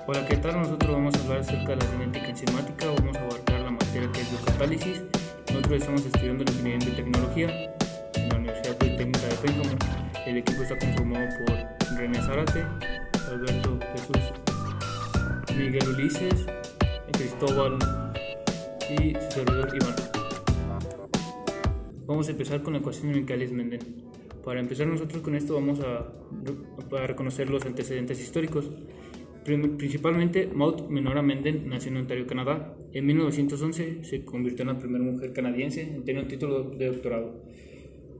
Hola, ¿qué tal? Nosotros vamos a hablar acerca de la cinética enzimática, vamos a abarcar la materia que es biocatálisis. Nosotros estamos estudiando la ingeniería de tecnología en la Universidad Politécnica de Pénjamo. El equipo está conformado por René Zárate, Alberto Jesús, Miguel Ulises, Cristóbal y su servidor Iván. Vamos a empezar con la ecuación de Michaelis-Menten. Para empezar nosotros con esto vamos a reconocer los antecedentes históricos. Principalmente, Maud Menora Menden nació en Ontario, Canadá. En 1911 se convirtió en la primera mujer canadiense en tener un título de doctorado.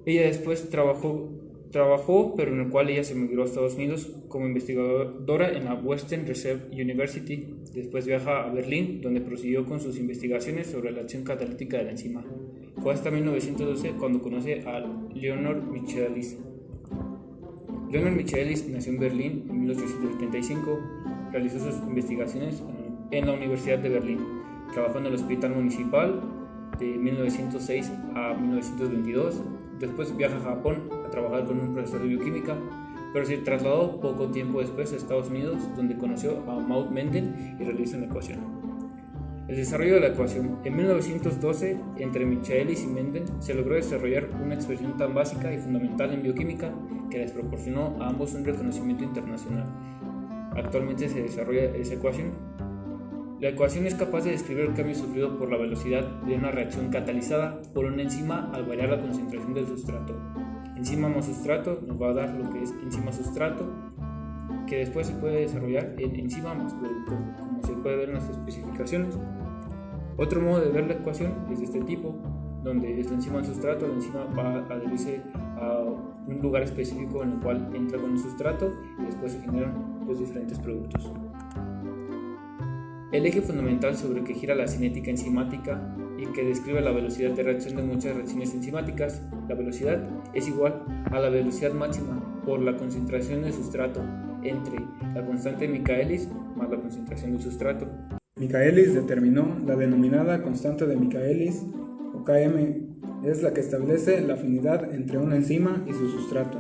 Ella después trabajó, pero en el cual ella se migró a Estados Unidos como investigadora en la Western Reserve University. Después viaja a Berlín, donde prosiguió con sus investigaciones sobre la acción catalítica de la enzima. Fue hasta 1912 cuando conoce a Leonor Michaelis. Leonor Michaelis nació en Berlín en 1875. Realizó sus investigaciones en la Universidad de Berlín. Trabajó en el Hospital Municipal de 1906 a 1922. Después viaja a Japón a trabajar con un profesor de bioquímica, pero se trasladó poco tiempo después a Estados Unidos, donde conoció a Maud Menden y realizó una ecuación. El desarrollo de la ecuación. En 1912, entre Michaelis y Menden, se logró desarrollar una expresión tan básica y fundamental en bioquímica que les proporcionó a ambos un reconocimiento internacional. Actualmente se desarrolla esa ecuación. La ecuación es capaz de describir el cambio sufrido por la velocidad de una reacción catalizada por una enzima al variar la concentración del sustrato. Enzima más sustrato nos va a dar lo que es enzima sustrato, que después se puede desarrollar en enzima más producto, como se puede ver en las especificaciones. Otro modo de ver la ecuación es de este tipo, donde es la enzima al sustrato. La enzima va a adherirse a un lugar específico en el cual entra con el sustrato y después se generan los diferentes productos. El eje fundamental sobre el que gira la cinética enzimática y que describe la velocidad de reacción de muchas reacciones enzimáticas, la velocidad es igual a la velocidad máxima por la concentración del sustrato entre la constante de Michaelis más la concentración del sustrato. Michaelis determinó la denominada constante de Michaelis, o Km, es la que establece la afinidad entre una enzima y su sustrato,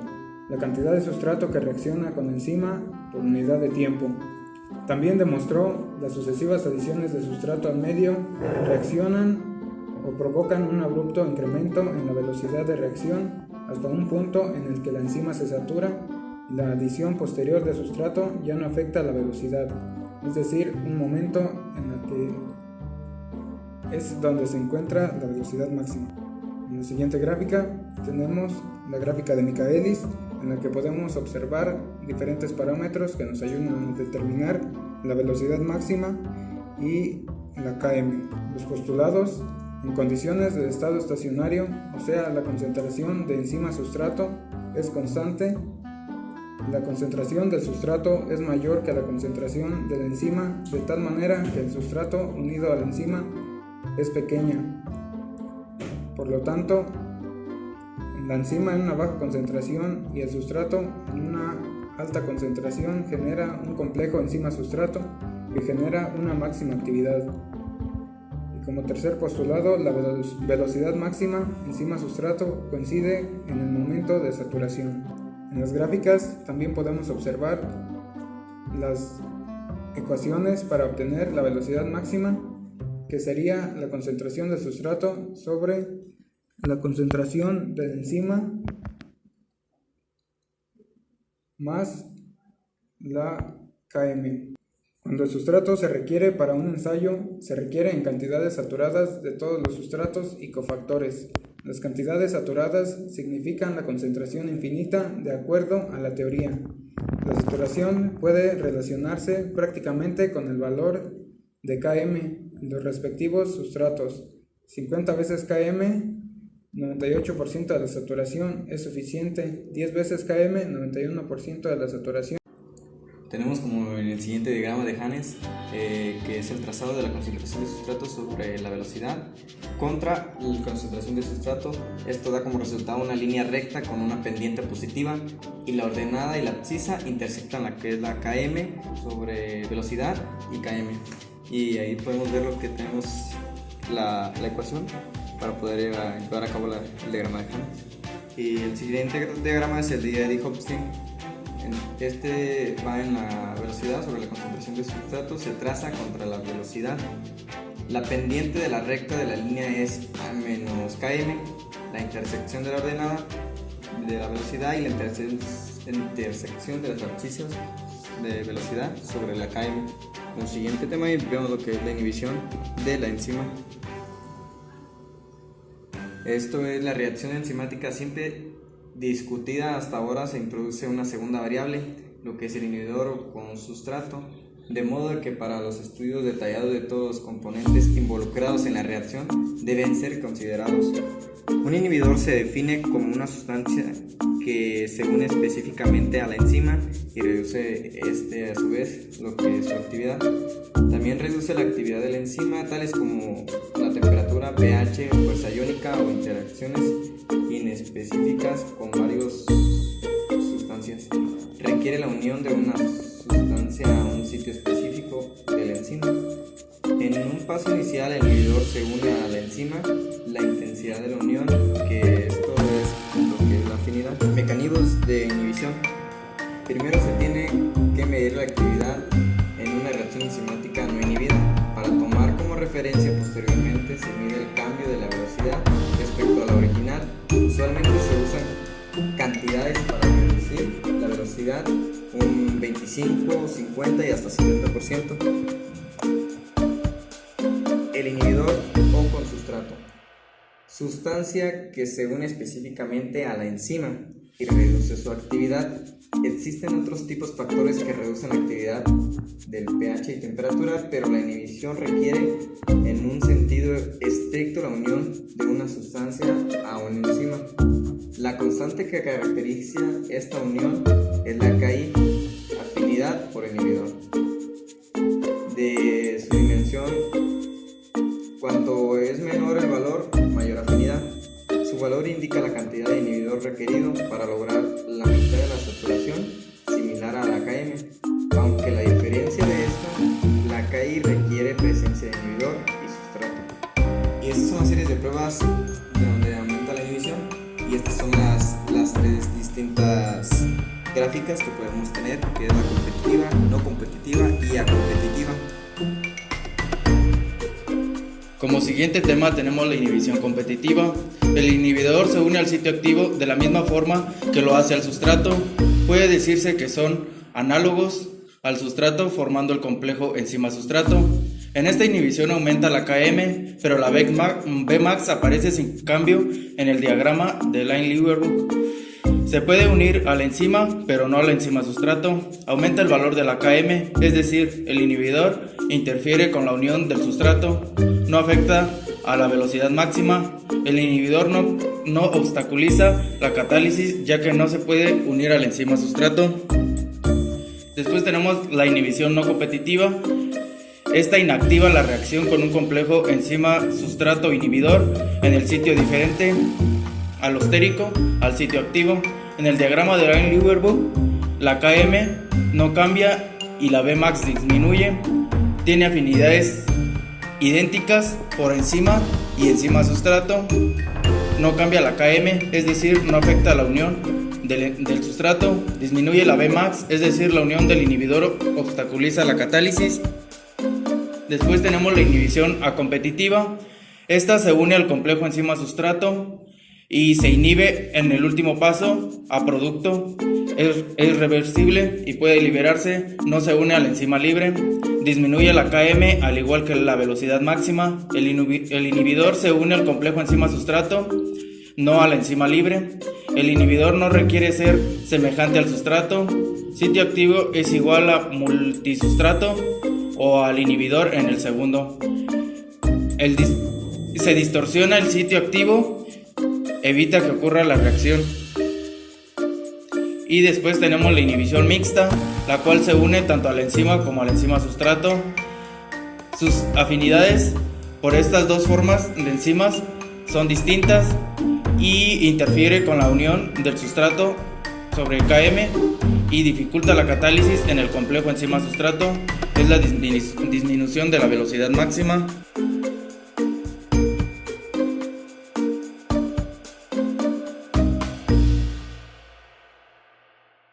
la cantidad de sustrato que reacciona con la enzima por unidad de tiempo. También demostró las sucesivas adiciones de sustrato al medio reaccionan o provocan un abrupto incremento en la velocidad de reacción hasta un punto en el que la enzima se satura y la adición posterior de sustrato ya no afecta la velocidad, es decir, un momento en el que es donde se encuentra la velocidad máxima. En la siguiente gráfica tenemos la gráfica de Michaelis, en la que podemos observar diferentes parámetros que nos ayudan a determinar la velocidad máxima y la Km. Los postulados: en condiciones de estado estacionario, o sea, la concentración de enzima sustrato es constante, la concentración del sustrato es mayor que la concentración de la enzima, de tal manera que el sustrato unido a la enzima es pequeña. Por lo tanto, la enzima en una baja concentración y el sustrato en una alta concentración genera un complejo enzima-sustrato que genera una máxima actividad. Y como tercer postulado, la velocidad máxima enzima-sustrato coincide en el momento de saturación. En las gráficas también podemos observar las ecuaciones para obtener la velocidad máxima, que sería la concentración del sustrato sobre la concentración de la enzima más la Km. Cuando el sustrato se requiere para un ensayo, se requiere en cantidades saturadas de todos los sustratos y cofactores. Las cantidades saturadas significan la concentración infinita de acuerdo a la teoría. La saturación puede relacionarse prácticamente con el valor de Km en los respectivos sustratos. 50 veces Km, 98% de la saturación es suficiente. 10 veces Km, 91% de la saturación. Tenemos como en el siguiente diagrama de Hannes, que es el trazado de la concentración de sustrato sobre la velocidad contra la concentración de sustrato. Esto da como resultado una línea recta con una pendiente positiva, y la ordenada y la abscisa intersectan la que es la Km sobre velocidad y Km. Y ahí podemos ver lo que tenemos la ecuación para poder llevar a cabo el diagrama de Hannes. Y el siguiente diagrama es el de Eddy-Hopstein. Este va en la velocidad sobre la concentración de sustrato, se traza contra la velocidad. La pendiente de la recta de la línea es A menos km, la intersección de la ordenada de la velocidad y la intersección de los abscisios de velocidad sobre la km. Como siguiente tema vemos lo que es la inhibición de la enzima. Esto es la reacción enzimática siempre discutida hasta ahora. Se introduce una segunda variable, lo que es el inhibidor con sustrato, de modo que para los estudios detallados de todos los componentes involucrados en la reacción deben ser considerados. Un inhibidor se define como una sustancia que se une específicamente a la enzima y reduce a su vez lo que es su actividad. También reduce la actividad de la enzima, tales como la temperatura, pH, fuerza iónica o interacciones inespecíficas con varias sustancias. Requiere la unión de una sustancia a un sitio específico de la enzima. En un paso inicial, el inhibidor se une a la enzima. La intensidad de la unión, que esto es lo que es la afinidad. Mecanismos de inhibición. Primero se tiene que medir la actividad en una reacción enzimática no inhibida. Para tomar como referencia, posteriormente se mide el cambio de la velocidad respecto a la original. Usualmente se usan cantidades para reducir la velocidad, un 25, 50 y hasta 70%. El inhibidor o con sustrato. Sustancia que se une específicamente a la enzima y reduce su actividad. Existen otros tipos de factores que reducen la actividad del pH y temperatura, pero la inhibición requiere en un sentido estricto la unión de una sustancia a una enzima. La constante que caracteriza esta unión es la KI, afinidad por inhibidor. De su dimensión, cuanto es menor el valor, mayor afinidad. Su valor indica la cantidad de inhibidor requerido para lograr la mitad de la saturación, similar a la Km. Aunque la diferencia de esto, la KI requiere presencia de inhibidor y sustrato. Y estas son las series de pruebas de donde aumenta la inhibición. Y estas son las tres distintas gráficas que podemos tener, que es la competitiva, no competitiva y acompetitiva. Como siguiente tema tenemos la inhibición competitiva. El inhibidor se une al sitio activo de la misma forma que lo hace al sustrato. Puede decirse que son análogos al sustrato formando el complejo enzima-sustrato. En esta inhibición aumenta la Km, pero la Bmax aparece sin cambio en el diagrama de Laing-Liuerbuck. Se puede unir a la enzima, pero no a la enzima-sustrato. Aumenta el valor de la Km, es decir, el inhibidor interfiere con la unión del sustrato. No afecta a la velocidad máxima. El inhibidor no obstaculiza la catálisis, ya que no se puede unir a la enzima-sustrato. Después tenemos la inhibición no competitiva. Esta inactiva la reacción con un complejo enzima-sustrato-inhibidor en el sitio diferente alostérico al sitio activo. En el diagrama de Laing-Liuerbuck, la Km no cambia y la Bmax disminuye. Tiene afinidades idénticas por enzima y enzima-sustrato. No cambia la Km, es decir, no afecta a la unión del sustrato. Disminuye la Bmax, es decir, la unión del inhibidor obstaculiza la catálisis. Después tenemos la inhibición acompetitiva. Esta se une al complejo enzima-sustrato y se inhibe en el último paso a producto. Es reversible y puede liberarse. No se une a la enzima libre. Disminuye la Km al igual que la velocidad máxima. El inhibidor se une al complejo enzima-sustrato, no a la enzima libre. El inhibidor no requiere ser semejante al sustrato. Sitio activo es igual a multisustrato o al inhibidor en el segundo. Se distorsiona el sitio activo, evita que ocurra la reacción. Y después tenemos la inhibición mixta, la cual se une tanto a la enzima como a la enzima-sustrato. Sus afinidades por estas dos formas de enzimas son distintas y interfiere con la unión del sustrato sobre Km y dificulta la catálisis en el complejo enzima-sustrato. Es la disminución de la velocidad máxima.